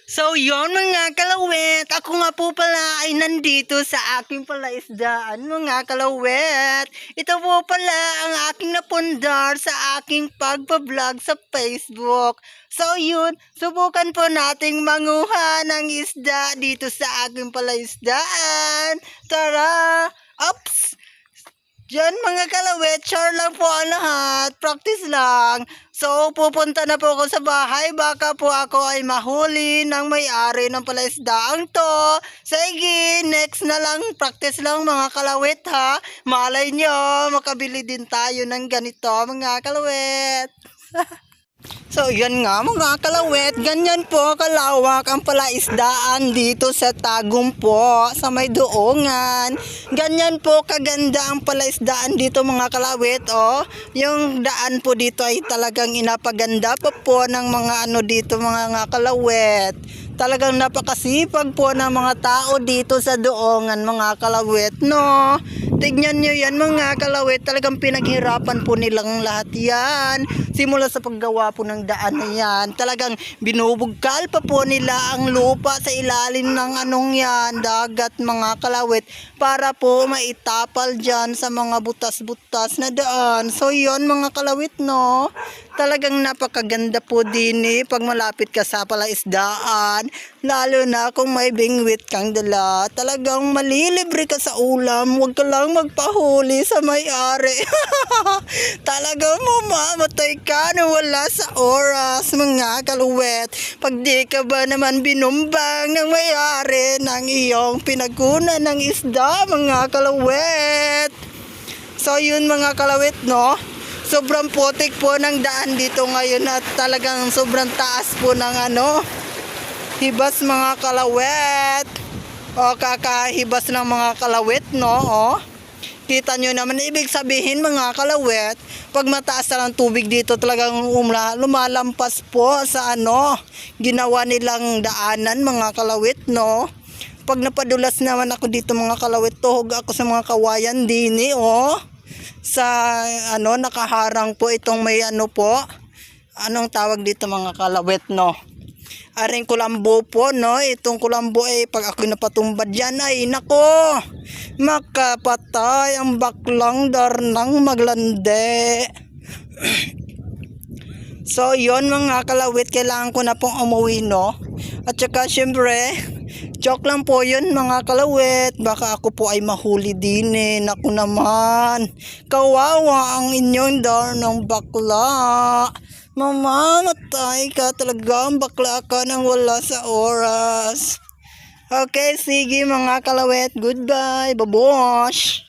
So yon mga kalawet, ako nga po pala ay nandito sa aking palaisdaan mga kalawet. Ito po pala ang aking napundar sa aking pagpa-vlog sa Facebook. So yun, subukan po nating manguha ng isda dito sa aking palaisdaan. Tara! Ups! Diyan mga kalawet, sure lang po ang lahat. Practice lang. So, pupunta na po ako sa bahay. Baka po ako ay mahuli ng may-ari ng palaisdaang to. Sige, next na lang. Practice lang mga kalawet ha. Malay nyo, makabili din tayo ng ganito mga kalawet. So, yan nga mga kalawet, ganyan po kalawak ang palaisdaan dito sa Tagum po, sa may Doongan. Ganyan po kaganda ang palaisdaan dito mga kalawet, oh. Yung daan po dito ay talagang inapaganda pa po ng mga ano dito mga kalawet. Talagang napakasipag po ng mga tao dito sa Doongan mga kalawet, no? Tignan nyo yan mga kalawet, talagang pinaghirapan po nilang lahat yan. Simula sa paggawa po ng daan na yan, talagang binubugkal pa po nila ang lupa sa ilalim ng anong yan, dagat mga kalawet, para po maitapal dyan sa mga butas-butas na daan. So yon mga kalawet, no? Talagang napakaganda po din pag malapit ka sa palaisdaan, lalo na kung may bingwit kang dala. Talagang malilibre ka sa ulam, huwag ka lang magpahuli sa may-ari. Talagang mamamatay ka na wala sa oras mga kaluwet. Pag di ka ba naman binumbang ng may-ari ng iyong pinagkunan ng isda mga kaluwet. So yun mga kalawit, no? Sobrang putik po ng daan dito ngayon at talagang sobrang taas po ng ano, hibas mga kalawit. O kakahibas ng mga kalawit, no? O, kita nyo naman, ibig sabihin mga kalawit, pag mataas na ng tubig dito talagang lumalampas po sa ano, ginawa nilang daanan mga kalawit, no? Pag napadulas naman ako dito mga kalawit, tuhog ako sa mga kawayan dini, oh. Sa ano, nakaharang po itong may ano po, anong tawag dito mga kalawit, no? Aring kulambo po, no? Itong kulambo ay pag ako napatumbad dyan ay nako, makapatay ang baklang darnang maglande. So yon mga kalawit, kailangan ko na pong umuwi, no? At saka syempre, joke lang po yun mga kalawit, baka ako po ay mahuli din naku naman, kawawa ang inyong darnang bakla. Mamamatay ka talaga, bakla ka nang wala sa oras. Okay, sige mga kalawit, goodbye, babosh.